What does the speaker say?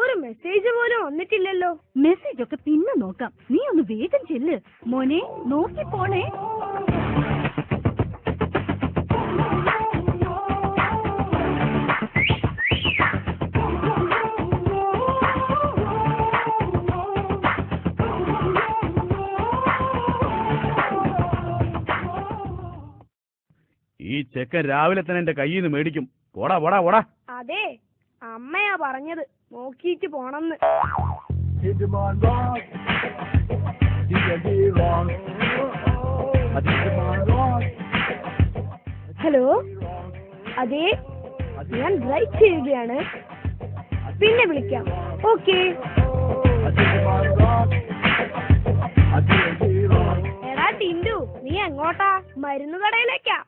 ഒരു മെസ്സേജ് പോലും വന്നിട്ടില്ലല്ലോ. മെസ്സേജ് ഒക്കെ പിന്നെ നോക്കാം, നീ ഒന്ന് വേഗം ചെല്ല് മോനെ, നോക്കി പോണേ. ഈ ചെക്കൻ രാവിലെ തന്നെ എന്റെ കയ്യിൽ നിന്ന് മേടിക്കും. പോടാ പോടാ പോടാ. അതെ, അമ്മയാ പറഞ്ഞത് നോക്കിയിട്ട് പോണെന്ന്. ഹലോ, അതെ, ഞാൻ ഡ്രൈവ് ചെയ്യുകയാണ്, പിന്നെ വിളിക്കാം. ഓക്കെ. എടാ ടിൻഡു, നീ എങ്ങോട്ടാ? മരുന്ന് കടയിലേക്കാ.